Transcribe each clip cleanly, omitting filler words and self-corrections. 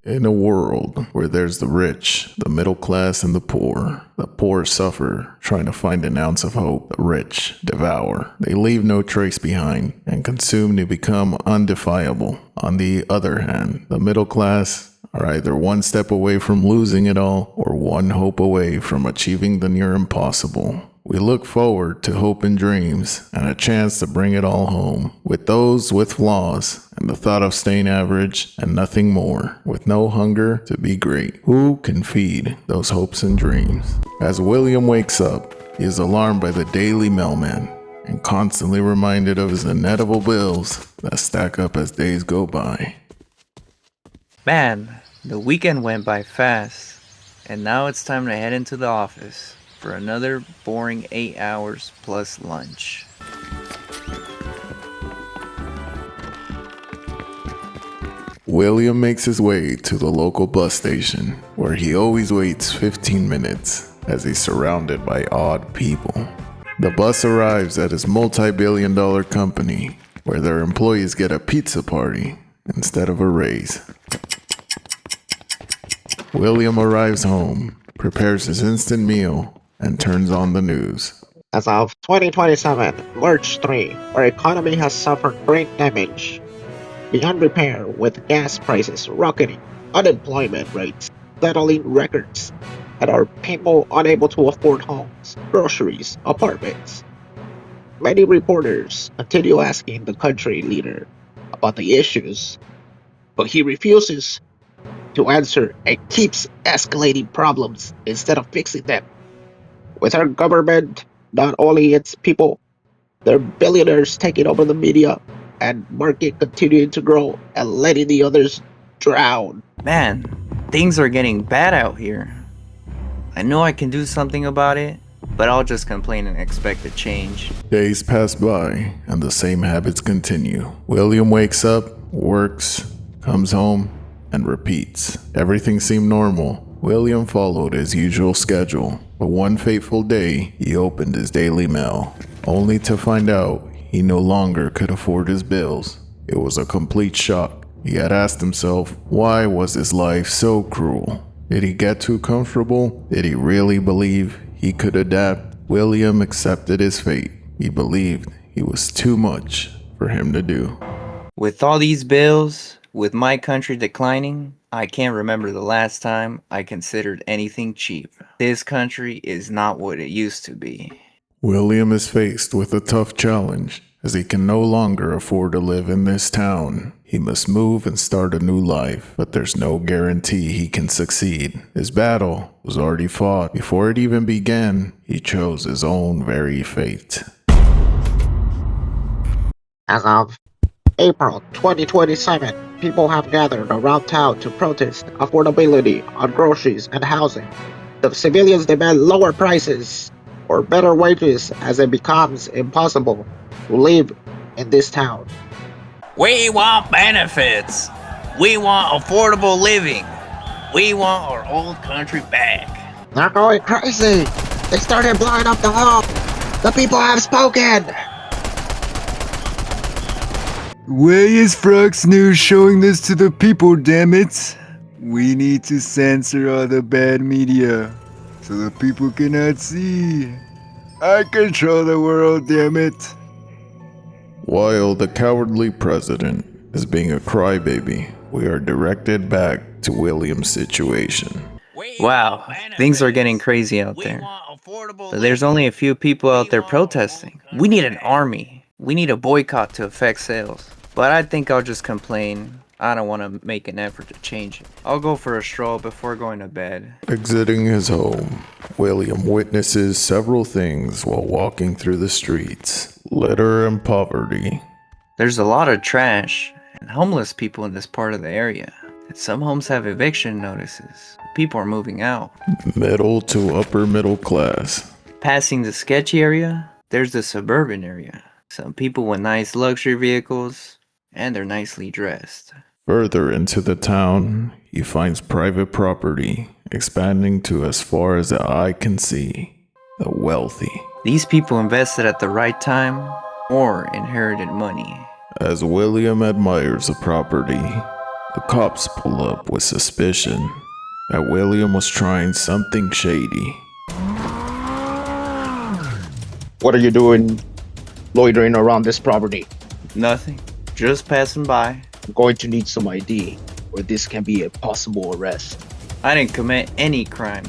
In a world where there's the rich, the middle class, and the poor suffer trying to find an ounce of hope. The rich devour. They leave no trace behind and consume to become undefiable. On the other hand, the middle class are either one step away from losing it all or one hope away from achieving the near impossible. We look forward to hope and dreams and a chance to bring it all home. With those with flaws and the thought of staying average and nothing more, with no hunger to be great. Who can feed those hopes and dreams? As William wakes up, he is alarmed by the daily mailman and constantly reminded of his inevitable bills that stack up as days go by. Man, the weekend went by fast, and now it's time to head into the office for another boring 8 hours plus lunch. William makes his way to the local bus station, where he always waits 15 minutes as he's surrounded by odd people. The bus arrives at his multi-billion-dollar company, where their employees get a pizza party instead of a raise. William arrives home, prepares his instant meal, and turns on the news. As of 2027, March 3, our economy has suffered great damage beyond repair, with gas prices rocketing, unemployment rates settling records, and our people unable to afford homes, groceries, apartments. Many reporters continue asking the country leader about the issues, but he refuses to answer and keeps escalating problems instead of fixing them. With our government, not only its people, their billionaires taking over the media and market continuing to grow and letting the others drown. Man, things are getting bad out here. I know I can do something about it, but I'll just complain and expect a change. Days pass by, and the same habits continue. William wakes up, works, comes home, and repeats. Everything seemed normal. William followed his usual schedule, but one fateful day, he opened his daily mail, only to find out he no longer could afford his bills. It was a complete shock. He had asked himself, why was his life so cruel? Did he get too comfortable? Did he really believe he could adapt? William accepted his fate. He believed he was too much for him to do. With all these bills, with my country declining, I can't remember the last time I considered anything cheap. This country is not what it used to be. William is faced with a tough challenge, as he can no longer afford to live in this town. He must move and start a new life, but there's no guarantee he can succeed. His battle was already fought. Before it even began, he chose his own very fate. As of April 2027, people have gathered around town to protest affordability on groceries and housing. The civilians demand lower prices or better wages as it becomes impossible to live in this town. We want benefits. We want affordable living. We want our old country back. They're going crazy. They started blowing up the hall. The people have spoken. Why is Fox News showing this to the people, damn it? We need to censor all the bad media so the people cannot see. I control the world, damn it. While the cowardly president is being a crybaby, we are directed back to William's situation. Wow, things are getting crazy out there. But there's only a few people out there protesting. We need an army. We need a boycott to affect sales. But I think I'll just complain. I don't want to make an effort to change it. I'll go for a stroll before going to bed. Exiting his home, William witnesses several things while walking through the streets. Litter and poverty. There's a lot of trash and homeless people in this part of the area. And some homes have eviction notices. People are moving out. Middle to upper middle class. Passing the sketchy area, there's the suburban area. Some people with nice luxury vehicles, and they're nicely dressed. Further into the town, he finds private property, expanding to as far as the eye can see. The wealthy. These people invested at the right time or inherited money. As William admires the property, The cops pull up with suspicion that William was trying something shady. What are you doing loitering around this property? Nothing. Just passing by. I'm going to need some ID, or this can be a possible arrest. I didn't commit any crime.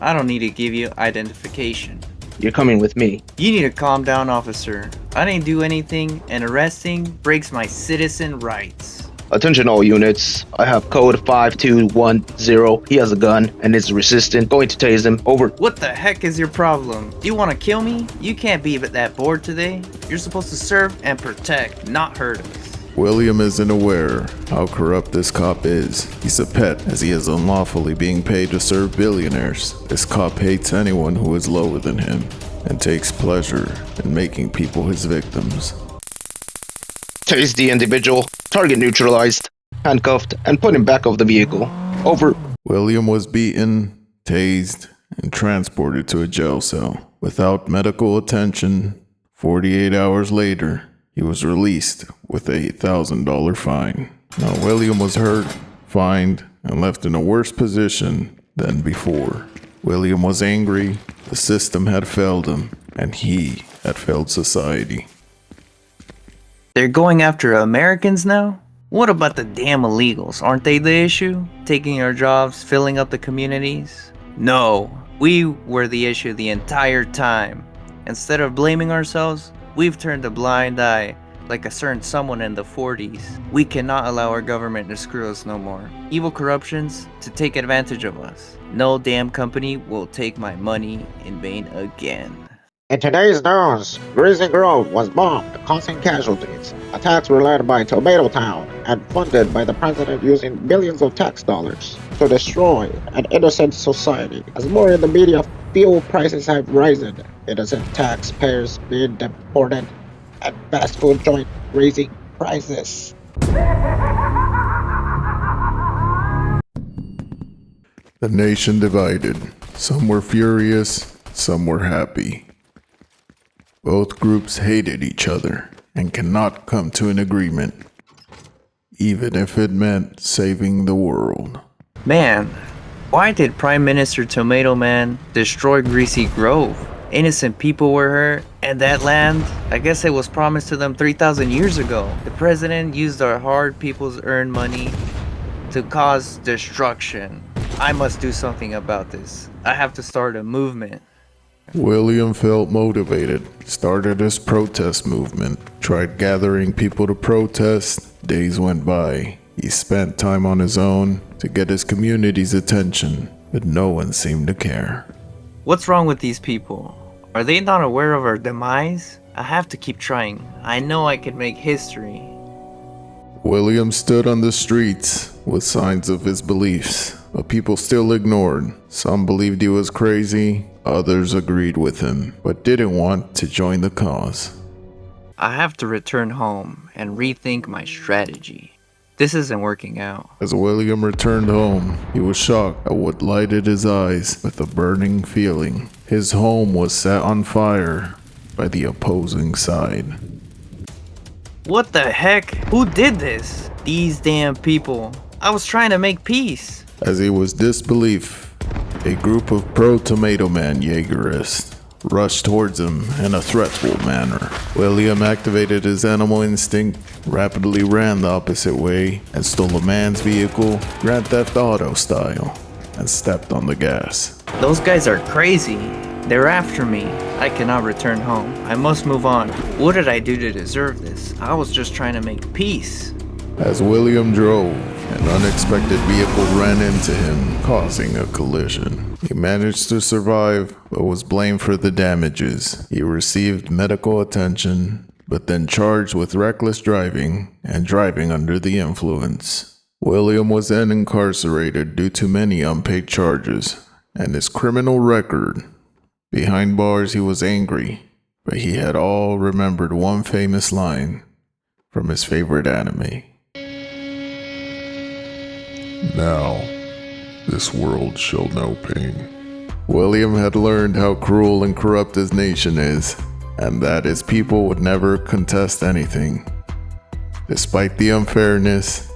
I don't need to give you identification. You're coming with me. You need to calm down, officer. I didn't do anything, and arresting breaks my citizen rights. Attention all units. I have code 5210. He has a gun and is resistant. Going to tase him. Over. What the heck is your problem? Do you want to kill me? You can't be that bored today. You're supposed to serve and protect, not hurt us. William isn't aware how corrupt this cop is. He's a pet as he is unlawfully being paid to serve billionaires. This cop hates anyone who is lower than him and takes pleasure in making people his victims. Tase the individual. Target neutralized. Handcuffed and put in back of the vehicle. Over. William was beaten, tased, and transported to a jail cell. Without medical attention, 48 hours later, he was released with a $1,000 fine. Now, William was hurt, fined, and left in a worse position than before. William was angry, the system had failed him, and he had failed society. They're going after Americans now? What about the damn illegals? Aren't they the issue? Taking our jobs, filling up the communities? No, we were the issue the entire time. Instead of blaming ourselves, we've turned a blind eye like a certain someone in the 40s. We cannot allow our government to screw us no more. Evil corruptions to take advantage of us. No damn company will take my money in vain again. In today's news, Greasy Grove was bombed, causing casualties. Attacks were led by Tomato Town and funded by the president using billions of tax dollars to destroy an innocent society. As more in the media, fuel prices have risen, innocent taxpayers being deported, and fast food joint raising prices. The nation divided. Some were furious, some were happy. Both groups hated each other and cannot come to an agreement, even if it meant saving the world. Man, why did Prime Minister Tomato Man destroy Greasy Grove? Innocent people were hurt, and that land, I guess it was promised to them 3,000 years ago. The president used our hard people's earned money to cause destruction. I must do something about this. I have to start a movement. William felt motivated, started his protest movement, tried gathering people to protest. Days went by. He spent time on his own to get his community's attention, but no one seemed to care. What's wrong with these people? Are they not aware of our demise? I have to keep trying. I know I can make history. William stood on the streets with signs of his beliefs, but people still ignored. Some believed he was crazy, others agreed with him, but didn't want to join the cause. I have to return home and rethink my strategy. This isn't working out. As William returned home, he was shocked at what lighted his eyes with a burning feeling. His home was set on fire by the opposing side. What the heck? Who did this? These damn people. I was trying to make peace. As he was disbelief, a group of pro-Tomato Man Jaegerists rushed towards him in a threatful manner. William activated his animal instinct, rapidly ran the opposite way, and stole a man's vehicle, Grand Theft Auto style, and stepped on the gas. Those guys are crazy. They're after me. I cannot return home. I must move on. What did I do to deserve this? I was just trying to make peace. As William drove, an unexpected vehicle ran into him, causing a collision. He managed to survive, but was blamed for the damages. He received medical attention, but then charged with reckless driving and driving under the influence. William was then incarcerated due to many unpaid charges, and his criminal record. Behind bars, he was angry, but he had all remembered one famous line from his favorite anime. Now, this world shall know pain. William had learned how cruel and corrupt his nation is, and that his people would never contest anything. Despite the unfairness,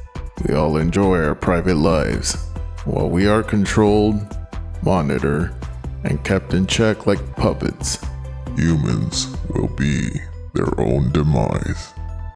We all enjoy our private lives, while we are controlled, monitored, and kept in check like puppets. Humans will be their own demise.